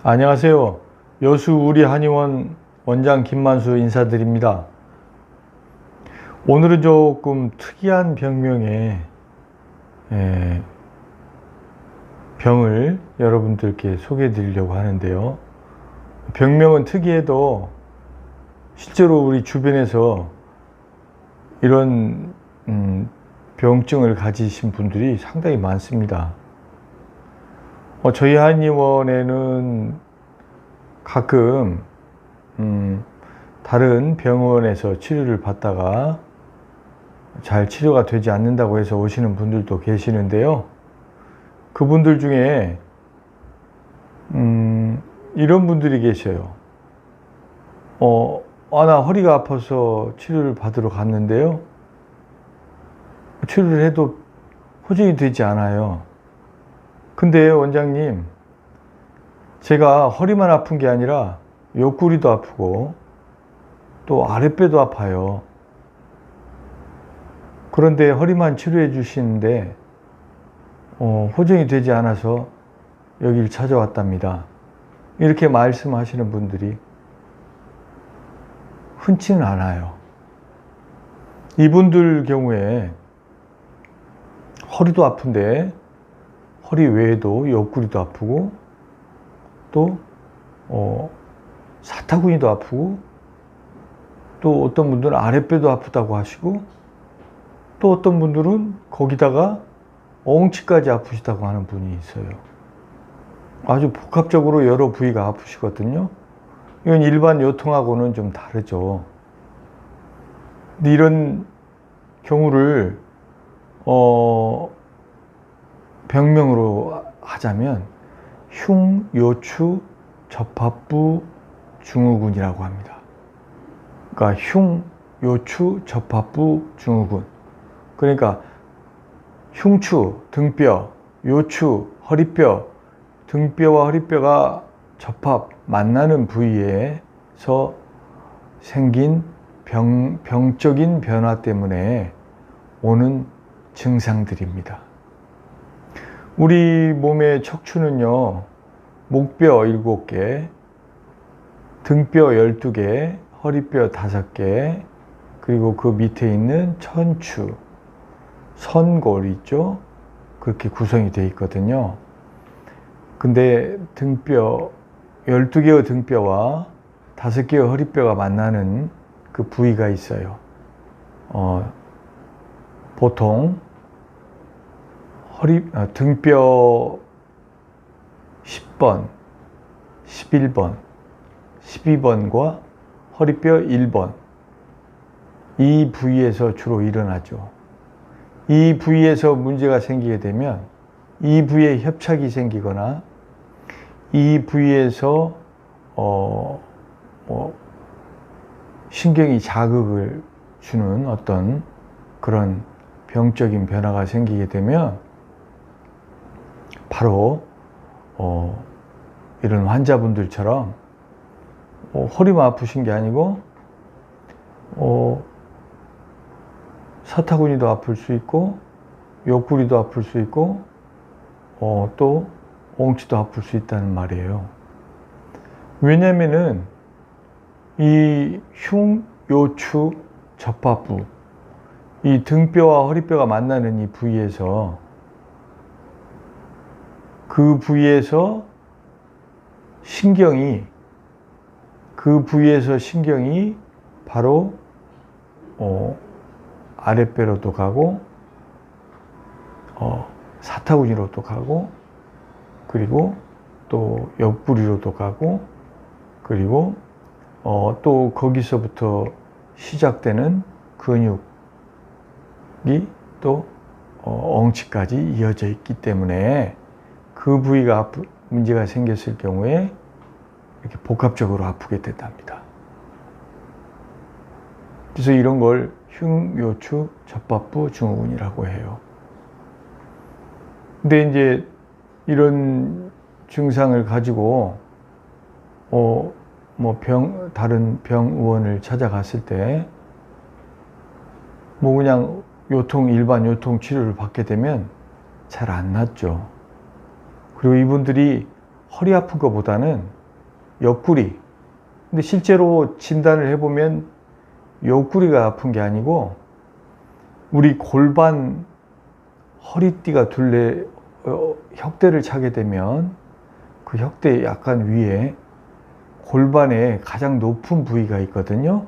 안녕하세요. 여수 우리 한의원 원장 김만수 인사드립니다. 오늘은 조금 특이한 병명의 병을 여러분들께 소개해 드리려고 하는데요. 병명은 특이해도 실제로 우리 주변에서 이런 병증을 가지신 분들이 상당히 많습니다. 저희 한의원에는 가끔 다른 병원에서 치료를 받다가 잘 치료가 되지 않는다고 해서 오시는 분들도 계시는데요. 그분들 중에 이런 분들이 계셔요. 나 허리가 아파서 치료를 받으러 갔는데요. 치료를 해도 호전이 되지 않아요. 근데 원장님, 제가 허리만 아픈 게 아니라 옆구리도 아프고 또 아랫배도 아파요. 그런데 허리만 치료해 주시는데 호전이 되지 않아서 여기를 찾아왔답니다. 이렇게 말씀하시는 분들이 흔치는 않아요. 이분들 경우에 허리도 아픈데 허리 외에도 옆구리도 아프고 또 사타구니도 아프고 또 어떤 분들은 아랫배도 아프다고 하시고 또 어떤 분들은 거기다가 엉치까지 아프시다고 하는 분이 있어요. 아주 복합적으로 여러 부위가 아프시거든요. 이건 일반 요통하고는 좀 다르죠. 근데 이런 경우를 병명으로 하자면 흉요추 접합부 증후군이라고 합니다. 그러니까 흉요추 접합부 증후군. 그러니까 흉추, 등뼈, 요추, 허리뼈, 등뼈와 허리뼈가 접합, 만나는 부위에서 생긴 병적인 변화 때문에 오는 증상들입니다. 우리 몸의 척추는요, 목뼈 7개, 등뼈 12개, 허리뼈 5개, 그리고 그 밑에 있는 천추, 선골 있죠? 그렇게 구성이 되어 있거든요. 근데 등뼈, 12개의 등뼈와 5개의 허리뼈가 만나는 그 부위가 있어요. 보통 등뼈 10번, 11번, 12번과 허리뼈 1번, 이 부위에서 주로 일어나죠. 이 부위에서 문제가 생기게 되면 이 부위에 협착이 생기거나 이 부위에서 신경이 자극을 주는 어떤 그런 병적인 변화가 생기게 되면 바로 이런 환자분들처럼 허리만 아프신 게 아니고 사타구니도 아플 수 있고 옆구리도 아플 수 있고 또 엉치도 아플 수 있다는 말이에요. 왜냐면은 이 흉요추 접합부, 이 등뼈와 허리뼈가 만나는 이 부위에서 그 부위에서 신경이 바로 아랫배로도 가고 사타구니로도 가고 그리고 또 옆구리로도 가고 그리고 또 거기서부터 시작되는 근육이 또 엉치까지 이어져 있기 때문에 그 부위가 문제가 생겼을 경우에 이렇게 복합적으로 아프게 된답니다. 그래서 이런 걸 흉요추 접합부 증후군이라고 해요. 근데 이제 이런 증상을 가지고 다른 병의원을 찾아갔을 때 그냥 일반 요통 치료를 받게 되면 잘 안 낫죠. 그리고 이분들이 허리 아픈 것보다는 옆구리. 근데 실제로 진단을 해보면 옆구리가 아픈 게 아니고 우리 골반 허리띠가 둘레 혁대를 차게 되면 그 혁대 약간 위에 골반에 가장 높은 부위가 있거든요.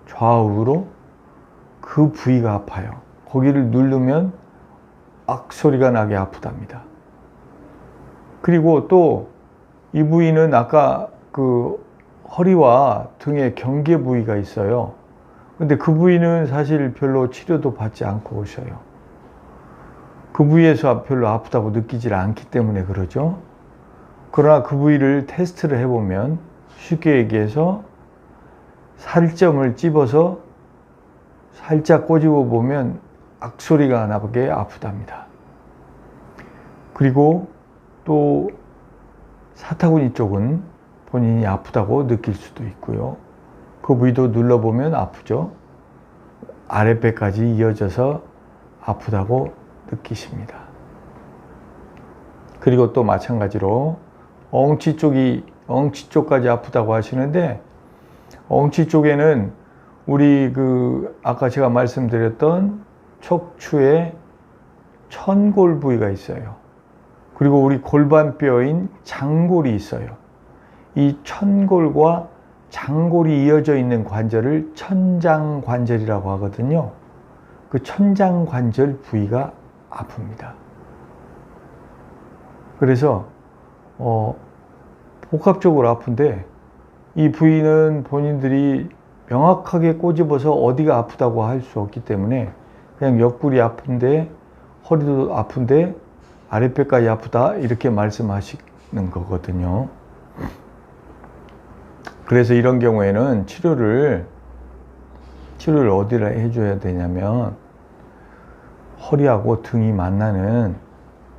좌우로 그 부위가 아파요. 거기를 누르면 악 소리가 나게 아프답니다. 그리고 또 이 부위는 아까 그 허리와 등의 경계 부위가 있어요. 근데 그 부위는 사실 별로 치료도 받지 않고 오셔요. 그 부위에서 별로 아프다고 느끼질 않기 때문에 그러죠. 그러나 그 부위를 테스트를 해보면 쉽게 얘기해서 살점을 찝어서 살짝 꼬집어 보면 악소리가 나게 아프답니다. 그리고 또 사타구니 쪽은 본인이 아프다고 느낄 수도 있고요. 그 부위도 눌러보면 아프죠. 아랫배까지 이어져서 아프다고 느끼십니다. 그리고 또 마찬가지로 엉치 쪽까지 아프다고 하시는데, 엉치 쪽에는 우리 아까 제가 말씀드렸던 척추의 천골 부위가 있어요. 그리고 우리 골반뼈인 장골이 있어요. 이 천골과 장골이 이어져 있는 관절을 천장관절이라고 하거든요. 그 천장관절 부위가 아픕니다. 그래서 복합적으로 아픈데 이 부위는 본인들이 명확하게 꼬집어서 어디가 아프다고 할 수 없기 때문에 그냥 옆구리 아픈데 허리도 아픈데 아랫배까지 아프다 이렇게 말씀하시는 거거든요. 그래서 이런 경우에는 치료를 어디를 해줘야 되냐면 허리하고 등이 만나는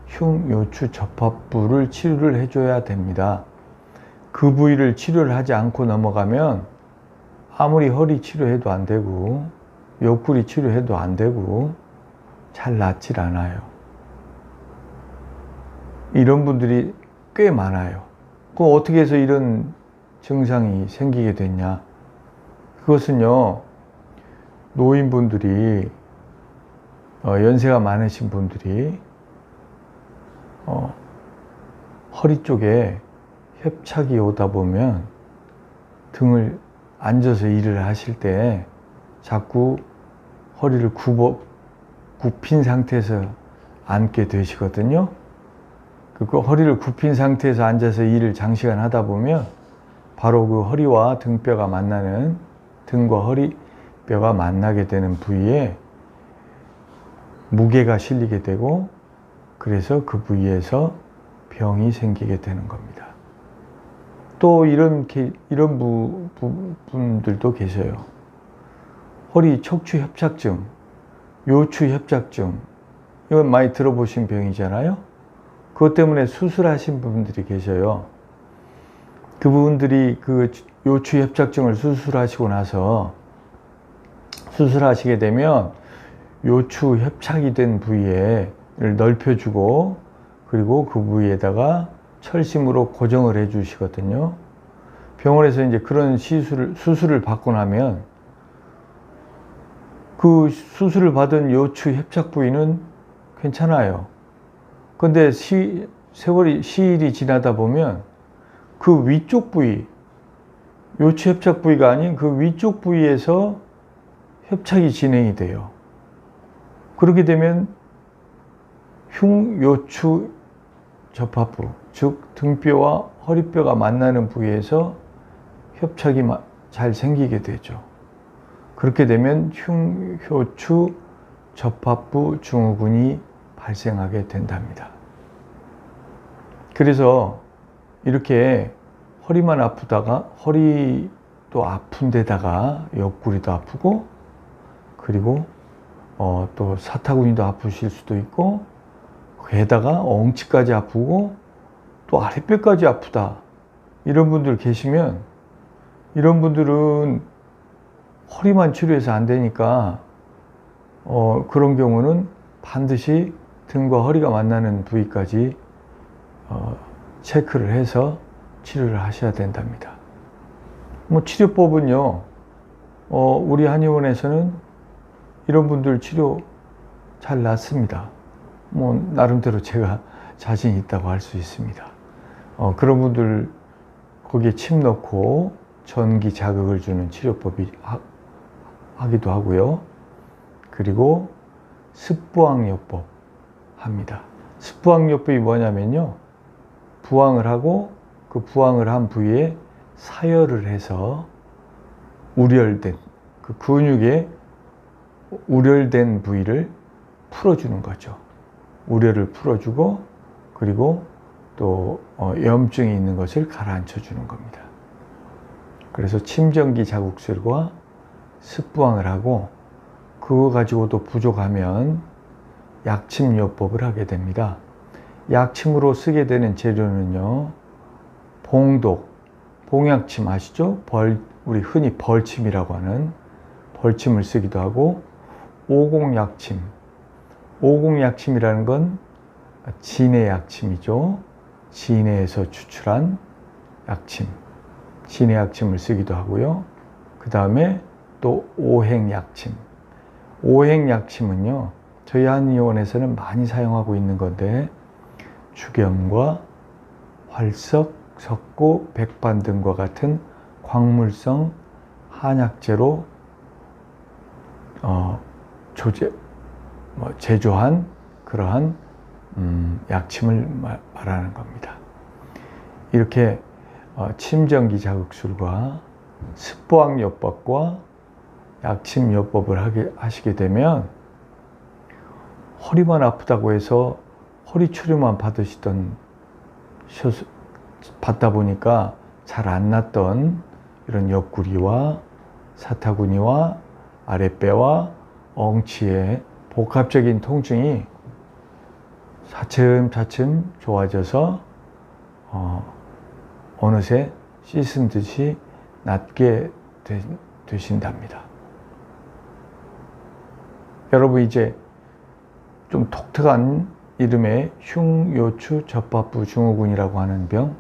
흉요추 접합부를 치료를 해줘야 됩니다. 그 부위를 치료를 하지 않고 넘어가면 아무리 허리 치료해도 안 되고 옆구리 치료해도 안 되고 잘 낫질 않아요. 이런 분들이 꽤 많아요. 그럼 어떻게 해서 이런 증상이 생기게 됐냐? 그것은요, 노인분들이, 연세가 많으신 분들이, 허리 쪽에 협착이 오다 보면 등을 앉아서 일을 하실 때 자꾸 허리를 굽힌 상태에서 앉게 되시거든요. 그 허리를 굽힌 상태에서 앉아서 일을 장시간 하다 보면 바로 그 허리와 등뼈가 만나는, 등과 허리뼈가 만나게 되는 부위에 무게가 실리게 되고, 그래서 그 부위에서 병이 생기게 되는 겁니다. 또 이런 분들도 계셔요. 허리 척추 협착증, 요추 협착증, 이건 많이 들어보신 병이잖아요. 그것 때문에 수술하신 분들이 계셔요. 그분들이 그 요추 협착증을 수술하시고 나서 수술하시게 되면 요추 협착이 된 부위를 넓혀주고, 그리고 그 부위에다가 철심으로 고정을 해 주시거든요. 병원에서 이제 그런 수술을 받고 나면 그 수술을 받은 요추 협착 부위는 괜찮아요. 근데 시일이 지나다 보면 그 위쪽 부위, 요추 협착 부위가 아닌 그 위쪽 부위에서 협착이 진행이 돼요. 그렇게 되면 흉요추 접합부, 즉 등뼈와 허리뼈가 만나는 부위에서 협착이 잘 생기게 되죠. 그렇게 되면 흉효추 접합부 증후군이 발생하게 된답니다. 그래서 이렇게 허리만 아프다가 허리도 아픈 데다가 옆구리도 아프고, 그리고 또 사타구니도 아프실 수도 있고, 게다가 엉치까지 아프고 또 아랫배까지 아프다, 이런 분들 계시면, 이런 분들은 허리만 치료해서 안 되니까 그런 경우는 반드시 등과 허리가 만나는 부위까지 체크를 해서 치료를 하셔야 된답니다. 뭐 치료법은요, 우리 한의원에서는 이런 분들 치료 잘 낫습니다. 뭐 나름대로 제가 자신 있다고 할 수 있습니다. 그런 분들 거기에 침 넣고 전기 자극을 주는 치료법이 하기도 하고요. 그리고 습부항요법 합니다. 습부항요법이 뭐냐면요, 부항을 하고 그 부항을 한 부위에 사열을 해서 우렬된 그 근육에 우렬된 부위를 풀어주는 거죠. 우려를 풀어주고, 그리고 또 염증이 있는 것을 가라앉혀 주는 겁니다. 그래서 침전기 자극술과 습부항을 하고, 그거 가지고도 부족하면 약침요법을 하게 됩니다. 약침으로 쓰게 되는 재료는요, 봉독, 봉약침 아시죠? 우리 흔히 벌침이라고 하는 벌침을 쓰기도 하고, 오공약침, 오공약침이라는 건 진해약침이죠. 진해에서 추출한 약침, 진해약침을 쓰기도 하고요. 그 다음에 또 오행약침. 오행약침은요, 저희 한의원에서는 많이 사용하고 있는 건데, 죽염과 활석, 석고, 백반 등과 같은 광물성 한약재로 제조한 그러한 약침을 말하는 겁니다. 이렇게 침전기 자극술과 습부항요법과 약침요법을 하시게 되면, 허리만 아프다고 해서 허리 치료만 받다 보니까 잘 안 났던 이런 옆구리와 사타구니와 아랫배와 엉치의 복합적인 통증이 차츰차츰 좋아져서 어느새 씻은 듯이 낫게 되신답니다. 여러분, 이제 좀 독특한 이름의 흉요추 접합부 증후군이라고 하는 병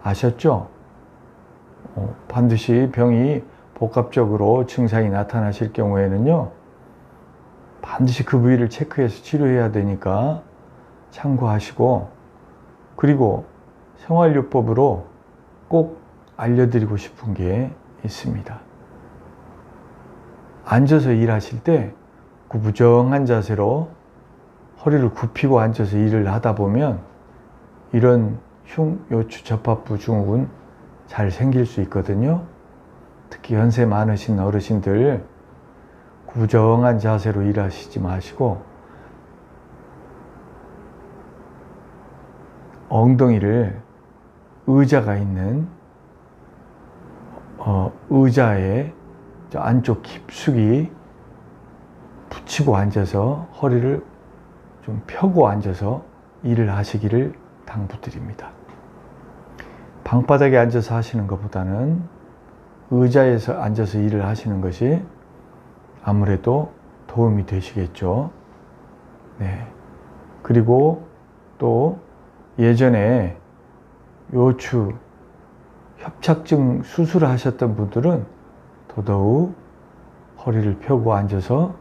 아셨죠? 반드시 병이 복합적으로 증상이 나타나실 경우에는요, 반드시 그 부위를 체크해서 치료해야 되니까 참고하시고, 그리고 생활요법으로 꼭 알려드리고 싶은 게 있습니다. 앉아서 일하실 때 구부정한 자세로 허리를 굽히고 앉아서 일을 하다 보면 이런 흉요추 접합부 증후군 잘 생길 수 있거든요. 특히 연세 많으신 어르신들 구부정한 자세로 일하시지 마시고 엉덩이를 의자가 있는 의자에 안쪽 깊숙이 붙이고 앉아서 허리를 좀 펴고 앉아서 일을 하시기를 당부드립니다. 방바닥에 앉아서 하시는 것보다는 의자에서 앉아서 일을 하시는 것이 아무래도 도움이 되시겠죠. 네. 그리고 또 예전에 요추 협착증 수술을 하셨던 분들은 더더욱 허리를 펴고 앉아서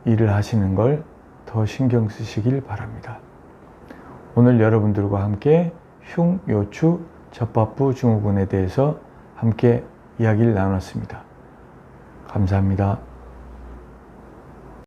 일을 하시는 걸 더 신경 쓰시길 바랍니다. 오늘 여러분들과 함께 흉요추 접합부 증후군에 대해서 함께 이야기를 나눴습니다. 감사합니다.